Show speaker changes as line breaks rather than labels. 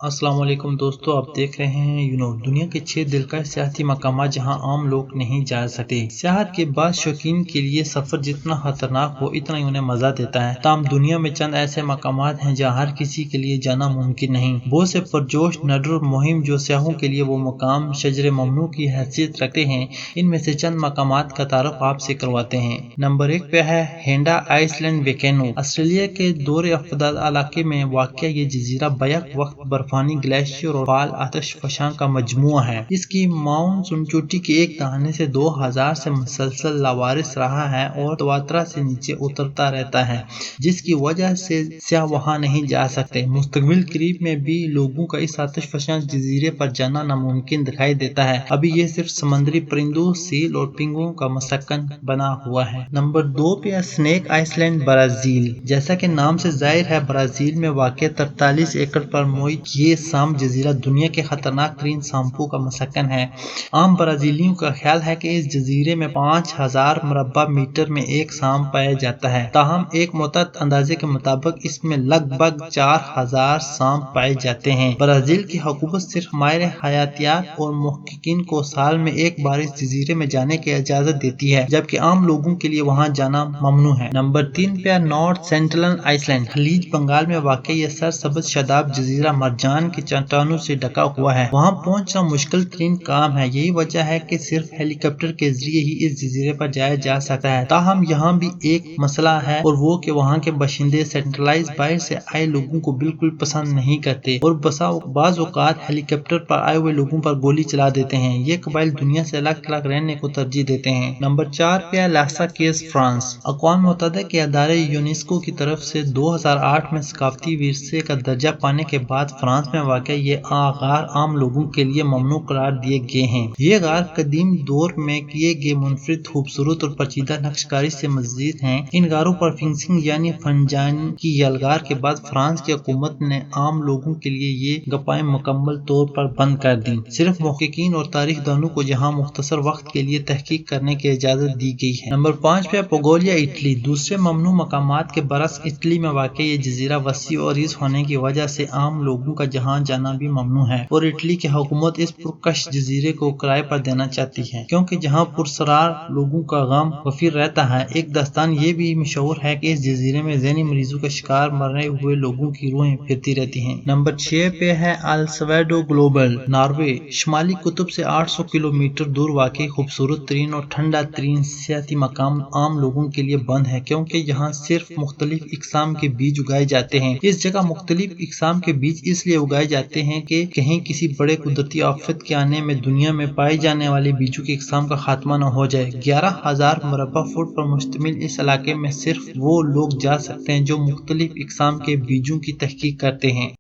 अस्सलाम वालेकुम दोस्तों, आप देख रहे हैं दुनिया के 6 दिलकश सियाहती मकामात जहां आम लोग नहीं जा सकते। सियाहत के बाद शौकीन के लिए सफर जितना खतरनाक हो इतना ही उन्हें मजा देता है। ताम दुनिया में चंद ऐसे मकामात हैं जहां हर किसी के लिए जाना मुमकिन नहीं। बहुत से पुरजोश नडर मुहिम जो सियाहों के लिए वो मकाम शजर ममनू की हैसियत रखते हैं, इनमें से चंद मकामात का तारुफ आपसे करवाते हैं। नंबर 1 पे है हेंडा आइसलैंड वोल्केनो। ऑस्ट्रेलिया के दौरे अफदाद इलाके में वाक़या ये जजीरा बैक वक्त बर्फानी ग्लेशियर और फाल आतिश फशां का मजमुआ है। इसकी माउंट चोटी के एक दहाने से 2000 से मुसलसल लावारिस रहा है और तवात्रा से नीचे उतरता रहता है, जिसकी वजह से सियाह वहां नहीं जा सकते। मुस्तकबिल करीब में भी लोगों का इस आतिश फशां जजीरे पर जाना नामुमकिन दिखाई देता है। अभी ये सिर्फ समंदरी परिंदों, सील और पिंगुओं का मसकन बना हुआ है। नंबर 2 पे स्नेक आइसलैंड ब्राजील। जैसा कि नाम से जाहिर है, ब्राजील में वाक़ 43 एकड़ पर मोहित ये साम जजीरा दुनिया के खतरनाक तरीन सांपों का मसकन है। आम ब्राजीलियों का ख्याल है कि इस जजीरे में 5000 मुरब्बा मीटर में एक सांप पाया जाता है। ताहम एक मुतअद्दिद अंदाजे के मुताबिक इसमें लगभग 4000 सांप पाए जाते हैं। ब्राजील की हुकूमत सिर्फ माहिर हयातियात और मुहक्किकीन को साल में एक बार इस जजीरे में जाने की इजाजत देती है, जबकि आम लोगों के लिए वहां जाना ममनू है। नंबर 3 पे नॉर्थ सेंट्रल आइसलैंड। खलीज बंगाल में वाक़ यह सरसब्ज़ शादाब जजीरा मरजान के चट्टानों से ढका हुआ है। वहां पहुंचना मुश्किल तरीन काम है। यही वजह है कि सिर्फ हेलीकॉप्टर के जरिए ही इस जजीरे पर जाया जा सकता है। ताहम यहाँ भी एक मसला है, और वो कि वहाँ के बाशिंदे सेंट्रलाइज बाहर से आए लोगों को बिल्कुल पसंद नहीं करते और बाज़ औक़ात हेलीकॉप्टर पर आए हुए लोगों पर गोली चला देते हैं। ये कबाइल दुनिया से अलग थलग रहने को तरजीह देते हैं। नंबर 4 पे लासा केस फ्रांस। अक़वाम मुत्तहिदा के अदारे यूनेस्को की तरफ से 2008 में सकाफती विरसे का दर्जा पाने के बाद फ्रांस में वाक़ ये गार आम लोगों के लिए ममनू करार दिए गए हैं। ये गार कदीम दौर में किए गए मुनफरिद खूबसूरत और पेचीदा नक्शकारी से मज़ीद हैं। इन गारों पर फिंसिंग यानी फंजान की यलगार के बाद फ्रांस की हुकूमत ने आम लोगों के लिए ये गपाएं मुकम्मल तौर पर बंद कर दी। सिर्फ मुहक्किकीन और तारीख दानों को जहां मुख्तसर वक्त के लिए तहकीक करने की इजाजत दी गई है। नंबर 5 पे पुगोलिया इटली। दूसरे ममनू मकामात के बरस इटली में वाक़ ये जजीरा वसी और इस होने की वजह से आम लोगों का जहां जाना भी ममनू है, और इटली की हुकूमत इस पुरकश जजीरे को किराए पर देना चाहती है, क्योंकि जहां पुरसरार लोगों का गम गफीर रहता है। एक दास्तान ये भी मशहूर है कि इस जजीरे में ज़हनी मरीजों का शिकार मरने हुए लोगों की रूहें फिरती रहती हैं। नंबर 6 पे है अल्सवेडो ग्लोबल, नॉर्वे। शुमाली कुतुब से 800 किलोमीटर दूर वाक़ई खूबसूरत तरीन और ठंडा तरीन सियाहती मकाम आम लोगों के लिए बंद है, क्योंकि यहाँ सिर्फ मुख्तलिफ इकसाम के बीज उगाए जाते हैं। इस जगह मुख्तलिफ इकसाम के बीज इसलिए उगाए जाते हैं कि कहीं किसी बड़े कुदरती आफत के आने में दुनिया में पाए जाने वाले बीजों के इकसाम का खात्मा न हो जाए। 11,000 मुरब्बा फुट पर मुश्तमिल इस इलाके में सिर्फ वो लोग जा सकते हैं जो मुख्तलिफ इकसाम के बीजों की तहकीक करते हैं।